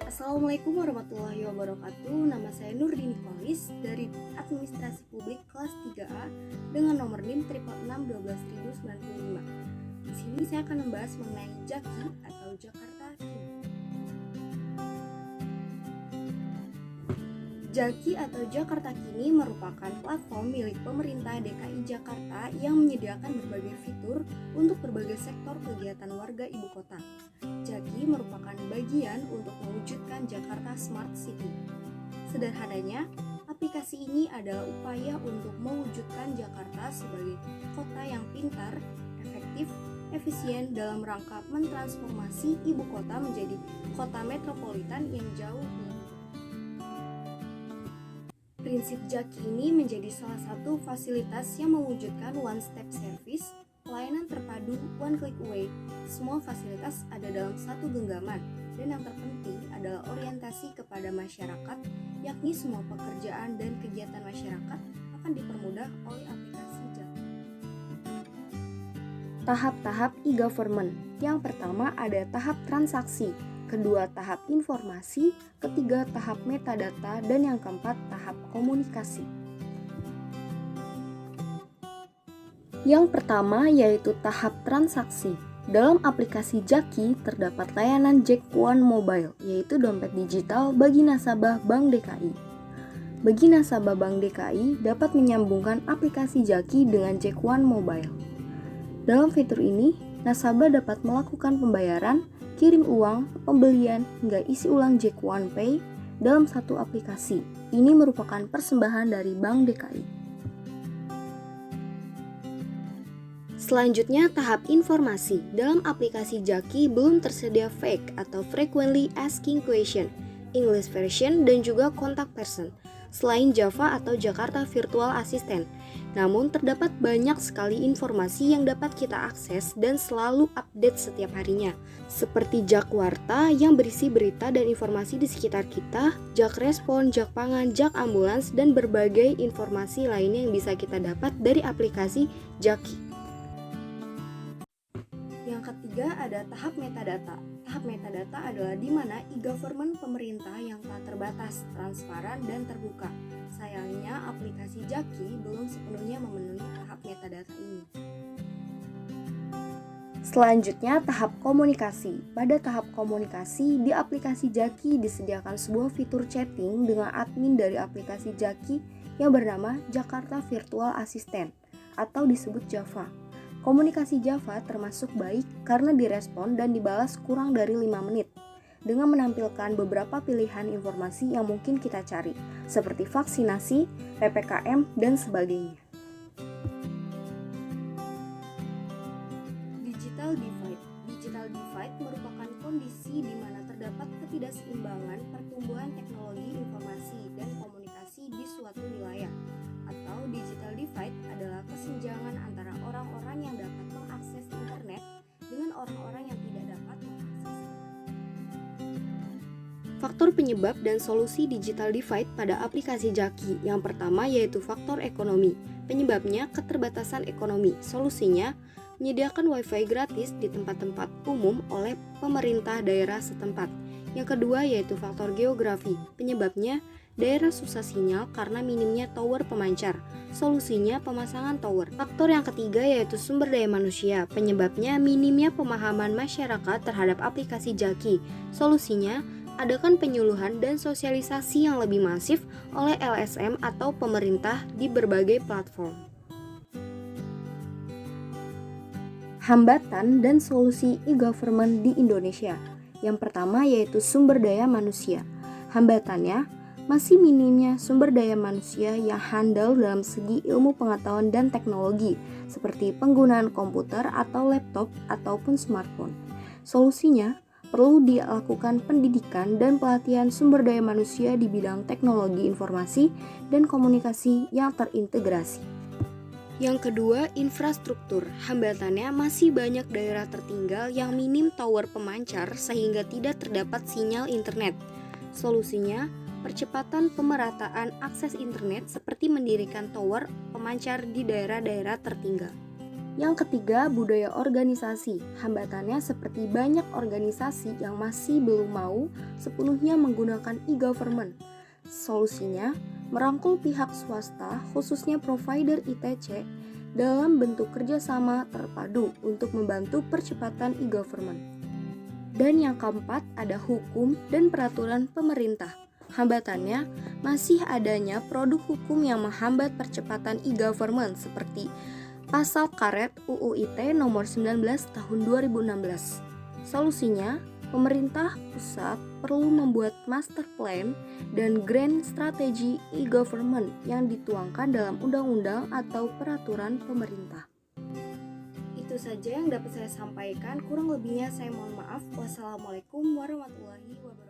Assalamualaikum warahmatullahi wabarakatuh. Nama saya Nurdin Nikolis dari Administrasi Publik kelas 3A dengan nomor NIM 666-12095. Di sini saya akan membahas mengenai JAKI atau Jakarta Kini. JAKI atau Jakarta Kini merupakan platform milik pemerintah DKI Jakarta yang menyediakan berbagai fitur untuk berbagai sektor kegiatan warga ibu kota. JAKI merupakan bagian untuk mewujudkan Jakarta Smart City. Sederhananya, aplikasi ini adalah upaya untuk mewujudkan Jakarta sebagai kota yang pintar, efektif, efisien dalam rangka mentransformasi ibu kota menjadi kota metropolitan yang jauh lebih. Prinsip JAKI ini menjadi salah satu fasilitas yang mewujudkan one-step service, pelayanan terpadu one click away. Semua fasilitas ada dalam satu genggaman, dan yang terpenting adalah orientasi kepada masyarakat, yakni semua pekerjaan dan kegiatan masyarakat akan dipermudah oleh aplikasi JAKI. Tahap-tahap e-government. Yang pertama ada tahap transaksi, kedua tahap informasi, ketiga tahap metadata, dan yang keempat tahap komunikasi. Yang pertama yaitu tahap transaksi. Dalam aplikasi JAKI terdapat layanan Jack One Mobile, yaitu dompet digital bagi nasabah Bank DKI. Bagi nasabah Bank DKI dapat menyambungkan aplikasi JAKI dengan Jack One Mobile. Dalam fitur ini, nasabah dapat melakukan pembayaran, kirim uang, pembelian, hingga isi ulang Jack One Pay dalam satu aplikasi. Ini merupakan persembahan dari Bank DKI. Selanjutnya tahap informasi. Dalam aplikasi JAKI belum tersedia fake atau frequently asking question, English version, dan juga contact person, selain Java atau Jakarta Virtual Assistant. Namun terdapat banyak sekali informasi yang dapat kita akses dan selalu update setiap harinya, seperti Jak Warta yang berisi berita dan informasi di sekitar kita, Jak Respon, Jak Pangan, Jak Ambulans, dan berbagai informasi lainnya yang bisa kita dapat dari aplikasi JAKI. Yang ketiga ada tahap metadata. Tahap metadata adalah di mana e-government pemerintah yang tak terbatas, transparan, dan terbuka. Sayangnya aplikasi JAKI belum sepenuhnya memenuhi tahap metadata ini. Selanjutnya tahap komunikasi. Pada tahap komunikasi, di aplikasi JAKI disediakan sebuah fitur chatting dengan admin dari aplikasi JAKI yang bernama Jakarta Virtual Assistant atau disebut Java. Komunikasi Java termasuk baik karena direspon dan dibalas kurang dari 5 menit dengan menampilkan beberapa pilihan informasi yang mungkin kita cari, seperti vaksinasi, PPKM, dan sebagainya. Digital divide. Digital divide merupakan kondisi di mana terdapat ketidakseimbangan pertumbuhan teknologi informasi dan komunikasi di suatu wilayah. Atau digital divide adalah kesenjangan antara orang-orang yang dapat mengakses internet dengan orang-orang yang tidak dapat mengakses. Faktor penyebab dan solusi digital divide pada aplikasi JAKI. Yang pertama yaitu faktor ekonomi. Penyebabnya keterbatasan ekonomi. Solusinya menyediakan wifi gratis di tempat-tempat umum oleh pemerintah daerah setempat. Yang kedua yaitu faktor geografi. Penyebabnya daerah susah sinyal karena minimnya tower pemancar. Solusinya pemasangan tower. Faktor yang ketiga yaitu sumber daya manusia. Penyebabnya minimnya pemahaman masyarakat terhadap aplikasi JAKI. Solusinya adakan penyuluhan dan sosialisasi yang lebih masif oleh LSM atau pemerintah di berbagai platform. Hambatan dan solusi e-government di Indonesia. Yang pertama yaitu sumber daya manusia. Hambatannya masih minimnya sumber daya manusia yang handal dalam segi ilmu pengetahuan dan teknologi, seperti penggunaan komputer atau laptop ataupun smartphone. Solusinya, perlu dilakukan pendidikan dan pelatihan sumber daya manusia di bidang teknologi informasi dan komunikasi yang terintegrasi. Yang kedua, infrastruktur. Hambatannya masih banyak daerah tertinggal yang minim tower pemancar sehingga tidak terdapat sinyal internet. Solusinya, percepatan pemerataan akses internet seperti mendirikan tower pemancar di daerah-daerah tertinggal. Yang ketiga, budaya organisasi. Hambatannya seperti banyak organisasi yang masih belum mau sepenuhnya menggunakan e-government. Solusinya, merangkul pihak swasta, khususnya provider ITC, dalam bentuk kerjasama terpadu untuk membantu percepatan e-government. Dan yang keempat, ada hukum dan peraturan pemerintah. Hambatannya, masih adanya produk hukum yang menghambat percepatan e-government seperti Pasal Karet UU ITE nomor 19 tahun 2016. Solusinya, pemerintah pusat perlu membuat master plan dan grand strategi e-government yang dituangkan dalam undang-undang atau peraturan pemerintah. Itu saja yang dapat saya sampaikan, kurang lebihnya saya mohon maaf. Wassalamualaikum warahmatullahi wabarakatuh.